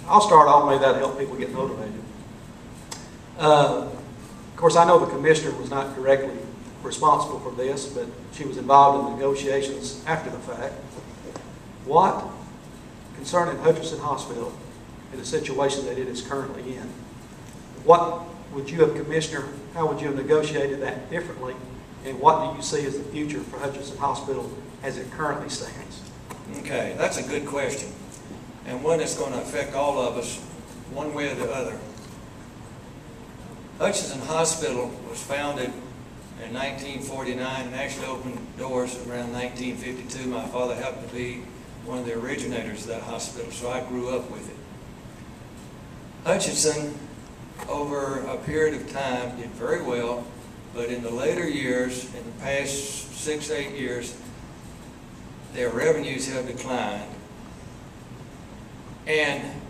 I'll start off, maybe that'll help people get motivated. Of course, I know the commissioner was not directly responsible for this, but she was involved in negotiations after the fact. What, concerning Hutcheson Hospital, in the situation that it is currently in, what would you have, Commissioner, how would you have negotiated that differently, and what do you see as the future for Hutcheson Hospital as it currently stands? Okay, that's a good question, and one that's going to affect all of us one way or the other. Hutcheson Hospital was founded in 1949 and actually opened doors around 1952. My father happened to be one of the originators of that hospital, so I grew up with it. Hutcheson, over a period of time, did very well, but in the later years, in the past 6 to 8 years, their revenues have declined. And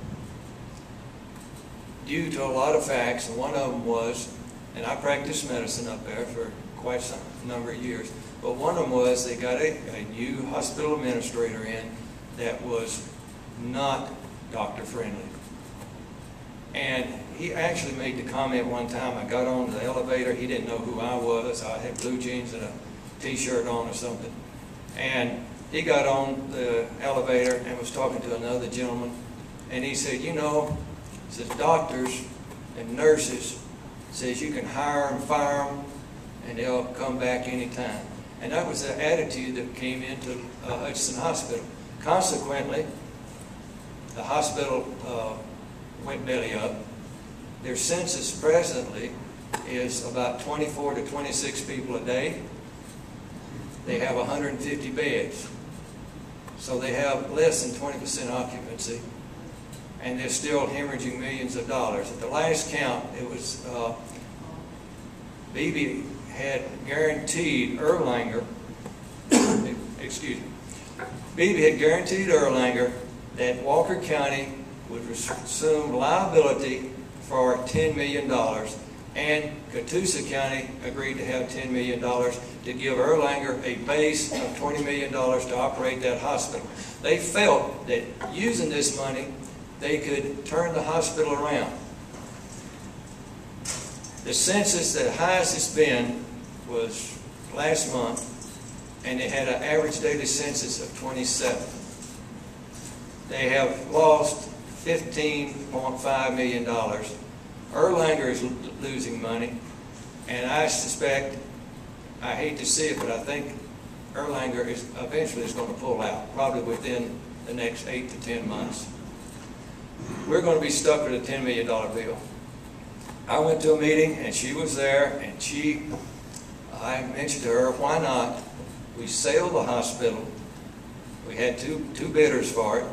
due to a lot of facts, and one of them was, and I practiced medicine up there for quite some number of years, but one of them was they got a new hospital administrator in that was not doctor-friendly. And he actually made the comment one time, I got on the elevator, he didn't know who I was, I had blue jeans and a t-shirt on or something, and he got on the elevator and was talking to another gentleman, and he said, you know, says doctors and nurses, says you can hire them, fire them, and they'll come back anytime. And that was the attitude that came into Hutcheson Hospital. Consequently, the hospital went belly up. Their census presently is about 24 to 26 people a day. They have 150 beds. So they have less than 20% occupancy, and they're still hemorrhaging millions of dollars. At the last count, it was Beebe had guaranteed Erlanger, excuse me, Beebe had guaranteed Erlanger that Walker County would assume liability for $10 million, and Catoosa County agreed to have $10 million to give Erlanger a base of $20 million to operate that hospital. They felt that using this money, they could turn the hospital around. The census, the highest it's been, was last month, and they had an average daily census of 27. They have lost $15.5 million. Erlanger is losing money, and I suspect, I hate to see it, but I think Erlanger is eventually going to pull out, probably within the next 8 to 10 months. We're going to be stuck with a $10 million bill. I went to a meeting, and she was there, and I mentioned to her, why not? We sell the hospital. We had two bidders for it,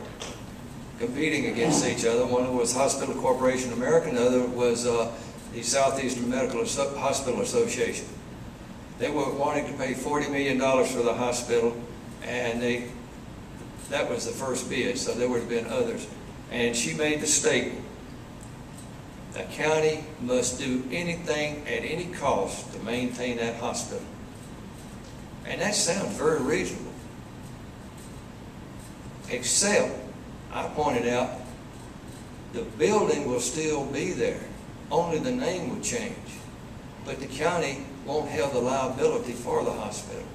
competing against each other. One was Hospital Corporation of America, and the other was the Southeastern Medical Hospital Association. They were wanting to pay $40 million for the hospital, and that was the first bid, so there would have been others. And she made the statement, the county must do anything at any cost to maintain that hospital. And that sounds very reasonable. Except, I pointed out, the building will still be there. Only the name will change. But the county won't have the liability for the hospital.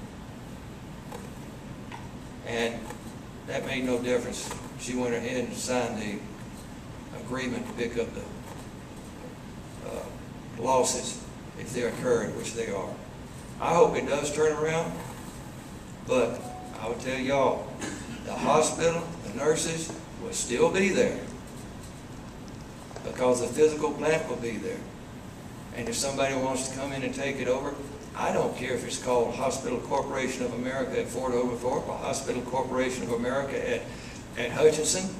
And that made no difference. She went ahead and signed the agreement to pick up the losses if they occurred, which they are. I hope it does turn around, but I will tell y'all, the hospital, the nurses will still be there because the physical plant will be there. And if somebody wants to come in and take it over, I don't care if it's called Hospital Corporation of America at Fort Oglethorpe or Hospital Corporation of America at Hutcheson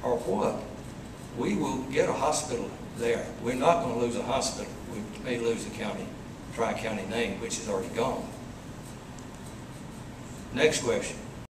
or what. We will get a hospital there. We're not going to lose a hospital. We may lose the Tri-County name, which is already gone. Next question.